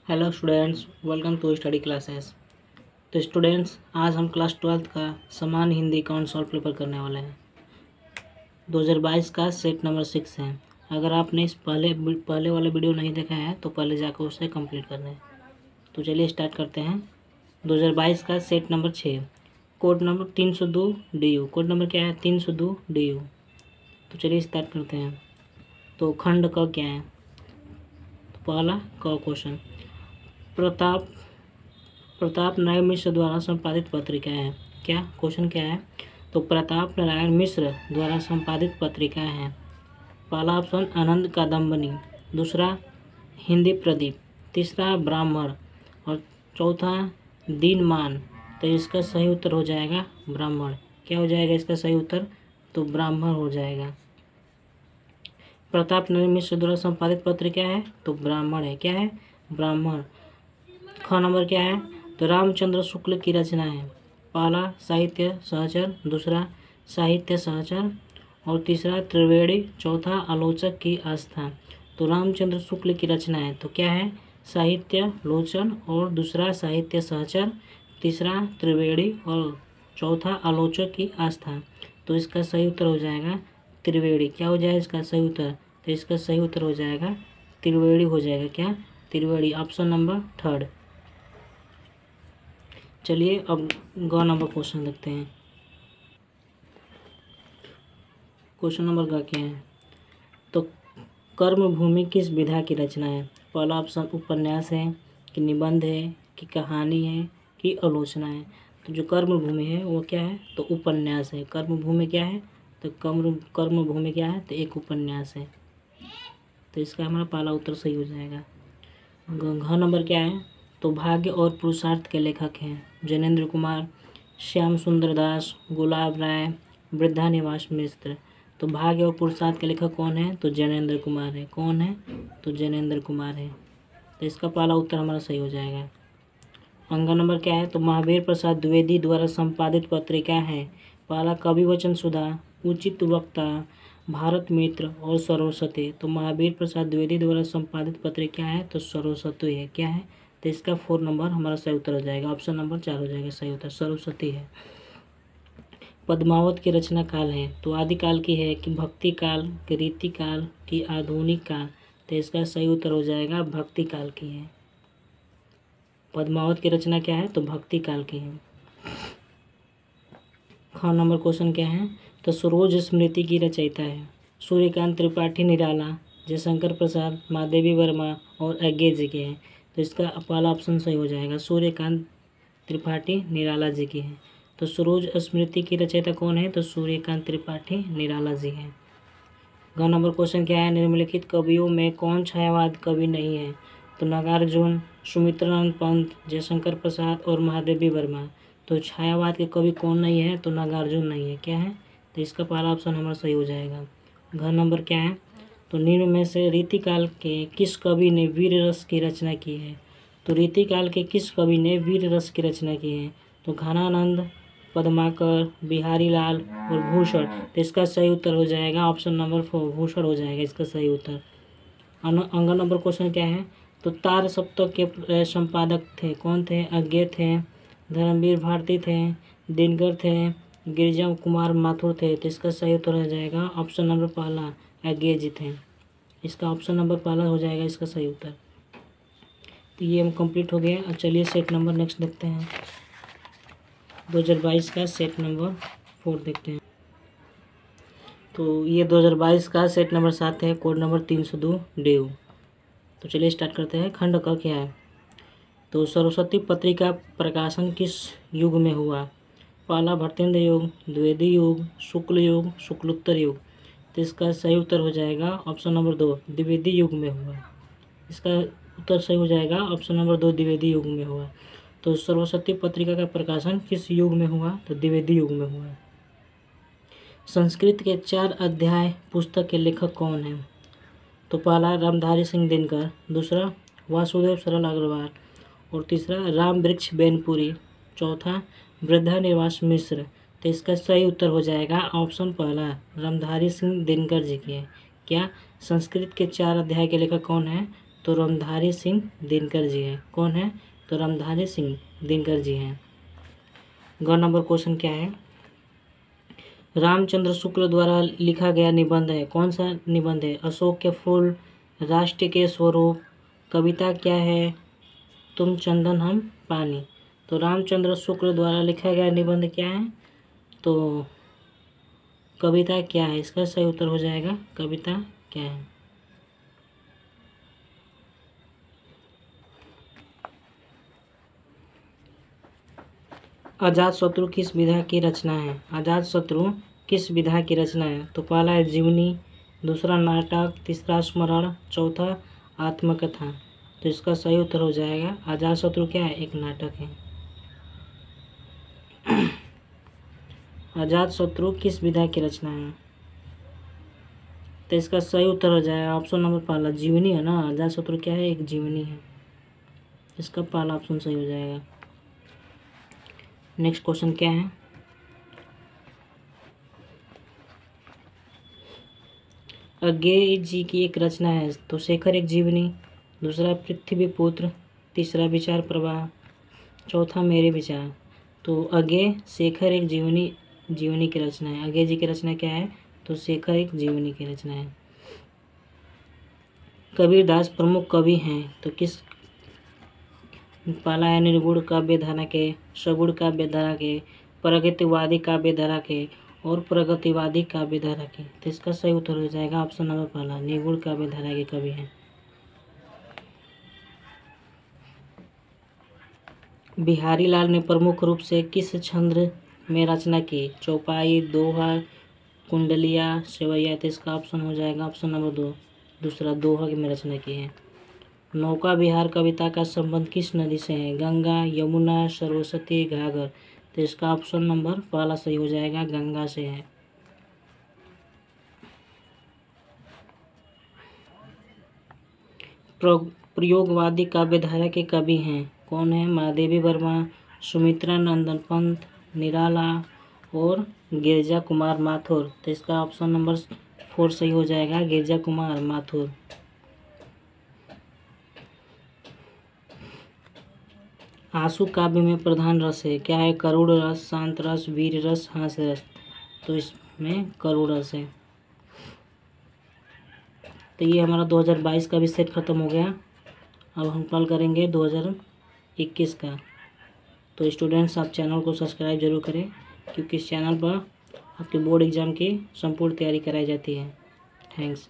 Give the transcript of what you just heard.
Hello students, welcome to study classes. तो students, आज हम क्लास 12th का सामान्य हिंदी अकाउंट सॉल्व पेपर करने वाले हैं। 2022 का सेट नंबर 6 है। अगर आपने इस पहले वाला वीडियो नहीं देखा है तो पहले जाकर उसे कंप्लीट कर लें। तो चलिए स्टार्ट करते हैं। 2022 का set number 6, code number 302 DU। Code number क्या है? 302 DU। तो चलिए स्टार्ट करते हैं। तो खंड क क्या है? तो पहला क क्वेश्चन, प्रताप नारायण मिश्र द्वारा संपादित पत्रिका है। क्या क्वेश्चन क्या है? तो प्रताप नारायण मिश्र द्वारा संपादित पत्रिका है। पहला ऑप्शन आनंद कादम्बनी, दूसरा हिंदी प्रदीप, तीसरा ब्राह्मण और चौथा दीनमान। तो इसका सही उत्तर हो जाएगा ब्राह्मण। क्या हो जाएगा इसका सही उत्तर? तो ब्राह्मण हो जाएगा। प्रताप नारायण मिश्र द्वारा संपादित पत्रिका है तो ब्राह्मण है। क्या है? ब्राह्मण। ख नंबर क्या है? तो रामचंद्र शुक्ल की रचना है। पहला साहित्य सहचर, दूसरा साहित्य सहचर और तीसरा त्रिवेणी, चौथा आलोचक की आस्था। तो रामचंद्र शुक्ल की रचना है तो क्या है? साहित्य लोचन और दूसरा साहित्य सहचर, तीसरा त्रिवेणी और चौथा आलोचक की आस्था। तो इसका सही उत्तर हो जाएगा त्रिवेणी। क्या हो जाएगा इसका सही उत्तर? तो इसका सही उत्तर हो जाएगा त्रिवेणी हो जाएगा। क्या? त्रिवेणी। Option number 3। चलिए अब ग नंबर क्वेश्चन देखते हैं। क्वेश्चन नंबर ग क्या है? तो कर्मभूमि किस विधा की रचना है? पहला ऑप्शन उपन्यास है कि निबंध है कि कहानी है कि आलोचना है। तो जो कर्मभूमि है वो क्या है? तो उपन्यास है। कर्मभूमि क्या है? तो कर्मभूमि क्या है? तो एक उपन्यास है। तो इसका हमारा पहला उत्तर सही हो जाएगा। घ नंबर क्या है? तो भाग्य और पुरुषार्थ के लेखक हैं जैनेन्द्र कुमार, श्याम सुंदर दास, गुलाब राय, वृद्धा निवास मिश्र। तो भाग्य और पुरुषार्थ के लेखक कौन है? तो जैनेन्द्र कुमार है। कौन है? तो जैनेन्द्र कुमार है। तो इसका पहला उत्तर हमारा सही हो जाएगा। अंग नंबर क्या है? तो महावीर प्रसाद द्विवेदी द्वारा संपादित पत्रिका है। पहला कवि वचन सुधा, उचित वक्ता, भारत मित्र और सरस्वती। तो महावीर प्रसाद द्विवेदी द्वारा संपादित पत्रिका है तो सरस्वती है। क्या है? तो इसका 4 नंबर हमारा सही उत्तर हो जाएगा। ऑप्शन नंबर 4 हो जाएगा सही उत्तर, सरस्वती है। पद्मावत की रचना काल है तो आदिकाल की है कि भक्ति काल कि रीति काल कि आधुनिक काल। तो इसका सही उत्तर हो जाएगा भक्ति काल की है। पद्मावत की रचना क्या है? तो भक्ति काल की है। ख नंबर क्वेश्चन क्या है? तो सरोज स्मृति की रचयिता है सूर्यकांत त्रिपाठी निराला, जयशंकर प्रसाद, महादेवी वर्मा और अज्ञे जी के हैं। तो इसका पहला ऑप्शन सही हो जाएगा, सूर्यकांत त्रिपाठी निराला जी की है। तो सरोज स्मृति की रचयिता कौन है? तो सूर्यकांत त्रिपाठी निराला जी हैं। घ नंबर क्वेश्चन क्या है? निम्नलिखित कवियों में कौन छायावाद कवि नहीं है? तो नागार्जुन, सुमित्रानंद पंत, जयशंकर प्रसाद और महादेवी वर्मा। तो छायावाद के कवि कौन नहीं है? तो नागार्जुन नहीं है। क्या है? तो इसका पहला ऑप्शन हमारा सही हो जाएगा। घ नंबर क्या है? तो निम्न में से रीतिकाल के किस कवि ने वीर रस की रचना की है? तो रीतिकाल के किस कवि ने वीर रस की रचना की है? तो घनानंद, पद्माकर, बिहारी लाल और भूषण। तो इसका सही उत्तर हो जाएगा ऑप्शन नंबर 4, भूषण हो जाएगा इसका सही उत्तर। अंग नंबर क्वेश्चन क्या है? तो तार सप्तक के संपादक थे कौन थे? अज्ञे थे, धर्मवीर भारती थे, दिनकर थे, गिरिजा कुमार माथुर थे। तो इसका सही उत्तर हो जाएगा ऑप्शन नंबर पहला, अज्ञे जी थे। इसका ऑप्शन नंबर पहला हो जाएगा इसका सही उत्तर। तो ये हम कंप्लीट हो गया। अब चलिए सेट नंबर नेक्स्ट देखते हैं। 2022 का सेट नंबर 4 देखते हैं। तो ये 2022 का सेट नंबर 7 है, कोड नंबर 302 DU। तो चलिए स्टार्ट करते हैं। खंड क क्या है? तो सरस्वती पत्रिका प्रकाशन किस युग में हुआ? पहला भट्टेन्द्र युग, द्विवेदी युग, शुक्ल युग, शुक्लोत्तर युग। तो इसका सही उत्तर हो जाएगा ऑप्शन नंबर 2, द्विवेदी युग में हुआ। इसका उत्तर सही हो जाएगा ऑप्शन नंबर 2, द्विवेदी युग में हुआ। तो सरस्वती पत्रिका का प्रकाशन किस युग में हुआ? तो द्विवेदी युग में हुआ। संस्कृत के 4 अध्याय पुस्तक के लेखक कौन हैं? तो पहला रामधारी सिंह दिनकर, दूसरा वासुदेव सरल अग्रवाल और तीसरा राम वृक्ष बेनपुरी, चौथा वृद्धा निवास मिश्र। तो इसका सही उत्तर हो जाएगा ऑप्शन पहला, रामधारी सिंह दिनकर जी की है। क्या? संस्कृत के 4 अध्याय के लेखक कौन है? तो रामधारी सिंह दिनकर जी है। कौन है? तो रामधारी सिंह दिनकर जी हैं। ग नंबर क्वेश्चन क्या है? रामचंद्र शुक्ल द्वारा लिखा गया निबंध है। कौन सा निबंध है? अशोक के फूल, राष्ट्र के स्वरूप, कविता क्या है, तुम चंदन हम पानी। तो रामचंद्र शुक्ल द्वारा लिखा गया निबंध क्या है? तो कविता क्या है। इसका सही उत्तर हो जाएगा कविता क्या है। अजातशत्रु किस विधा की रचना है? अजातशत्रु किस विधा की रचना है? तो पहला है जीवनी, दूसरा नाटक, तीसरा स्मरण, चौथा आत्मकथा। तो इसका सही उत्तर हो जाएगा अजातशत्रु क्या है? एक नाटक है। अजातशत्रु किस विधा की रचना है? तो इसका सही उत्तर हो जाएगा ऑप्शन नंबर पहला, जीवनी है ना। अजातशत्रु क्या है? एक जीवनी है। इसका पहला ऑप्शन सही हो जाएगा। नेक्स्ट क्वेश्चन क्या है? अज्ञेय जी की एक रचना है। तो शेखर एक जीवनी, दूसरा पृथ्वीपुत्र, तीसरा विचार प्रवाह, चौथा मेरे विचार। तो अज्ञेय शेखर एक जीवनी की रचना है। अज्ञेय जी की रचना क्या है? तो शेखर एक जीवनी की रचना है। कबीरदास प्रमुख कवि हैं। तो किस? पहला है निर्गुण काव्य धारा के, सगुण काव्य धारा के, प्रगतिवादी काव्य धारा के और प्रगतिवादी काव्य धारा के। तो इसका सही उत्तर हो जाएगा ऑप्शन नंबर पहला, निर्गुण काव्य धारा के कवि हैं। बिहारी लाल ने प्रमुख रूप से किस छंद में रचना की? चौपाई, दोहा, कुंडलिया, सेवैया। तो इसका ऑप्शन हो जाएगा ऑप्शन नंबर दो, दूसरा दोहा में रचना की है। नौका विहार कविता का संबंध किस नदी से है? गंगा, यमुना, सरस्वती, घाघर। तो इसका ऑप्शन नंबर पहला सही हो जाएगा, गंगा से है। प्रयोगवादी काव्य धारा के कवि हैं। कौन है? महादेवी वर्मा, सुमित्रा नंदन पंत, निराला और गिरजा कुमार माथुर। तो इसका ऑप्शन नंबर 4 सही हो जाएगा, गिरजा कुमार माथुर। आंसू काव्य में प्रधान रस है। क्या है? करुण रस, शांत रस, वीर रस, हास्य रस। तो इसमें करुण रस है। तो ये हमारा 2022 का भी सेट खत्म हो गया। अब हम कल करेंगे 2021 का। तो स्टूडेंट्स आप चैनल को सब्सक्राइब जरूर करें, क्योंकि इस चैनल पर आपके बोर्ड एग्ज़ाम की संपूर्ण तैयारी कराई जाती है। थैंक्स।